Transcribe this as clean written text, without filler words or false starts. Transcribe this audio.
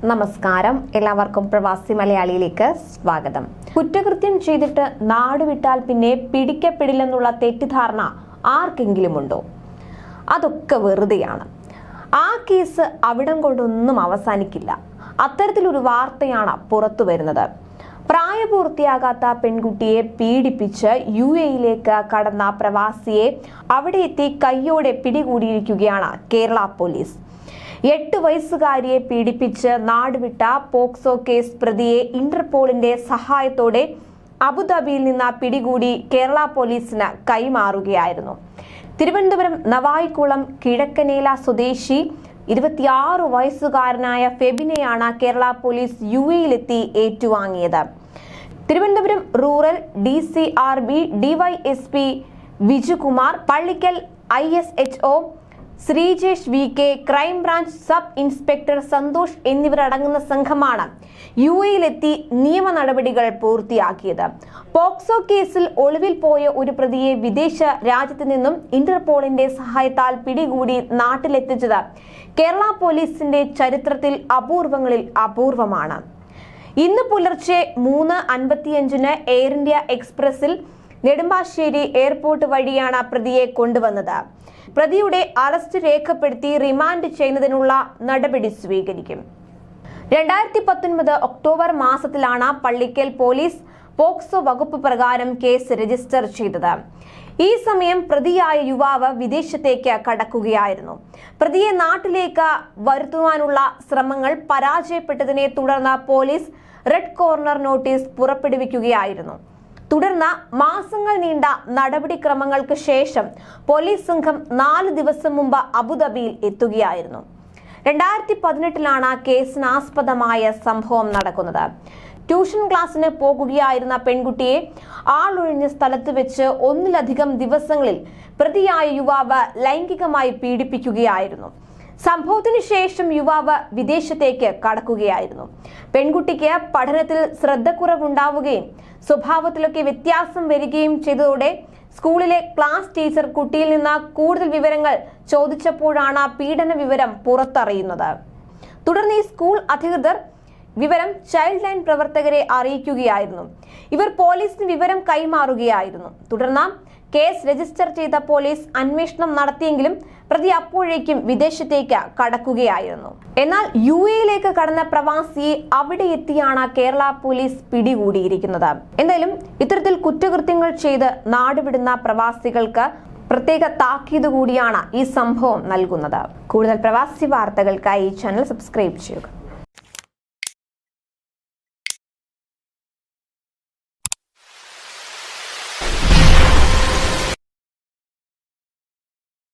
നമസ്കാരം, എല്ലാവർക്കും പ്രവാസി മലയാളിയിലേക്ക് സ്വാഗതം. കുറ്റകൃത്യം ചെയ്തിട്ട് നാടുവിട്ടാൽ പിന്നെ പിടിക്കപ്പെടില്ലെന്നുള്ള തെറ്റിദ്ധാരണ ആർക്കെങ്കിലും ഉണ്ടോ? അതൊക്കെ വെറുതെയാണ്. ആ കേസ് അവിടം കൊണ്ടൊന്നും അവസാനിക്കില്ല. അത്തരത്തിലൊരു വാർത്തയാണ് പുറത്തു വരുന്നത്. പ്രായപൂർത്തിയാകാത്ത പെൺകുട്ടിയെ പീഡിപ്പിച്ച് UAE-യിലേക്ക് കടന്ന പ്രവാസിയെ അവിടെ എത്തി കയ്യോടെ പിടികൂടിയിരിക്കുകയാണ് കേരള പോലീസ്. 8 വയസ്സുകാരിയെ പീഡിപ്പിച്ച് നാടുവിട്ട പോക്സോ കേസ് പ്രതിയെ ഇന്റർപോളിന്റെ സഹായത്തോടെ അബുദാബിയിൽ നിന്ന് പിടികൂടി കേരള പോലീസിന് കൈമാറുകയായിരുന്നു. തിരുവനന്തപുരം നവായിക്കുളം കിഴക്കനേല സ്വദേശി 26 വയസ്സുകാരനായ ഫെബിനെയാണ് കേരള പോലീസ് UAE-യിലെത്തി ഏറ്റുവാങ്ങിയത്. Thiruvananthapuram rural DCRB DYSP Vijukumar, Pallikkal ISHO Sreejesh VK, crime branch sub inspector Santhosh എന്നിവരടങ്ങുന്ന സംഘമാണ് UAE-യിലെത്തി നിയമ നടപടികൾ പൂർത്തിയാക്കിയത്. പോക്സോ കേസിൽ ഒളിവിൽ പോയ ഒരു പ്രതിയെ വിദേശ രാജ്യത്ത് നിന്നും ഇന്റർപോളിന്റെ സഹായത്താൽ പിടികൂടി നാട്ടിലെത്തിച്ചത് കേരള പോലീസിന്റെ ചരിത്രത്തിൽ അപൂർവങ്ങളിൽ അപൂർവമാണ്. ഇന്ന് പുലർച്ചെ 3:55 എയർ ഇന്ത്യ എക്സ്പ്രസിൽ നെടുമ്പാശ്ശേരി എയർപോർട്ട് വഴിയാണ് പ്രതിയെ കൊണ്ടുവന്നത്. പ്രതിയുടെ അറസ്റ്റ് രേഖപ്പെടുത്തി റിമാൻഡ് ചെയ്യുന്നതിനുള്ള നടപടി സ്വീകരിക്കും. 2019 ഒക്ടോബർ മാസത്തിലാണ് പള്ളിക്കൽ പോലീസ് പോക്സോ വകുപ്പ് പ്രകാരം കേസ് രജിസ്റ്റർ ചെയ്തത്. ഈ സമയം പ്രതിയായ യുവാവ് വിദേശത്തേക്ക് കടക്കുകയായിരുന്നു. പ്രതിയെ നാട്ടിലേക്ക് വരുത്തുവാനുള്ള ശ്രമങ്ങൾ പരാജയപ്പെട്ടതിനെ തുടർന്ന് പോലീസ് റെഡ് കോർണർ നോട്ടീസ് പുറപ്പെടുവിക്കുകയായിരുന്നു. തുടർന്ന് മാസങ്ങൾ നീണ്ട നടപടിക്രമങ്ങൾക്ക് ശേഷം പോലീസ് സംഘം 4 ദിവസം മുമ്പ് അബുദാബിയിൽ എത്തുകയായിരുന്നു. 2018 കേസിനാസ്പദമായ സംഭവം നടക്കുന്നത്. ട്യൂഷൻ ക്ലാസ്സിന് പോകുകയായിരുന്ന പെൺകുട്ടിയെ ആളൊഴിഞ്ഞ സ്ഥലത്ത് വെച്ച് 1-ലധികം ദിവസങ്ങളിൽ പ്രതിയായ യുവാവ് ലൈംഗികമായി പീഡിപ്പിക്കുകയായിരുന്നു. സംഭവത്തിന് ശേഷം യുവാവ് വിദേശത്തേക്ക് കടക്കുകയായിരുന്നു. പെൺകുട്ടിക്ക് പഠനത്തിൽ ശ്രദ്ധക്കുറവുണ്ടാവുകയും സ്വഭാവത്തിലൊക്കെ വ്യത്യാസം വരികയും ചെയ്തതോടെ സ്കൂളിലെ ക്ലാസ് ടീച്ചർ കുട്ടിയിൽ നിന്ന് കൂടുതൽ വിവരങ്ങൾ ചോദിച്ചപ്പോഴാണ് പീഡന വിവരം പുറത്തറിയുന്നത്. തുടർന്ന് ഈ സ്കൂൾ അധികൃതർ വിവരം ചൈൽഡ് ലൈൻ പ്രവർത്തകരെ അറിയിക്കുകയായിരുന്നു. ഇവർ പോലീസിന് വിവരം കൈമാറുകയായിരുന്നു. തുടർന്ന് കേസ് രജിസ്റ്റർ ചെയ്ത പോലീസ് അന്വേഷണം നടത്തിയെങ്കിലും പ്രതി അപ്പോഴേക്കും വിദേശത്തേക്ക് കടക്കുകയായിരുന്നു. എന്നാൽ UAE-യിലേക്ക് കടന്ന പ്രവാസിയെ അവിടെ എത്തിയാണ് കേരള പോലീസ് പിടികൂടിയിരിക്കുന്നത്. എന്തായാലും ഇത്തരത്തിൽ കുറ്റകൃത്യങ്ങൾ ചെയ്ത് നാടുവിടുന്ന പ്രവാസികൾക്ക് പ്രത്യേക താക്കീത് കൂടിയാണ് ഈ സംഭവം നൽകുന്നത്. കൂടുതൽ പ്രവാസി വാർത്തകൾക്കായി ഈ ചാനൽ സബ്സ്ക്രൈബ് ചെയ്യുക.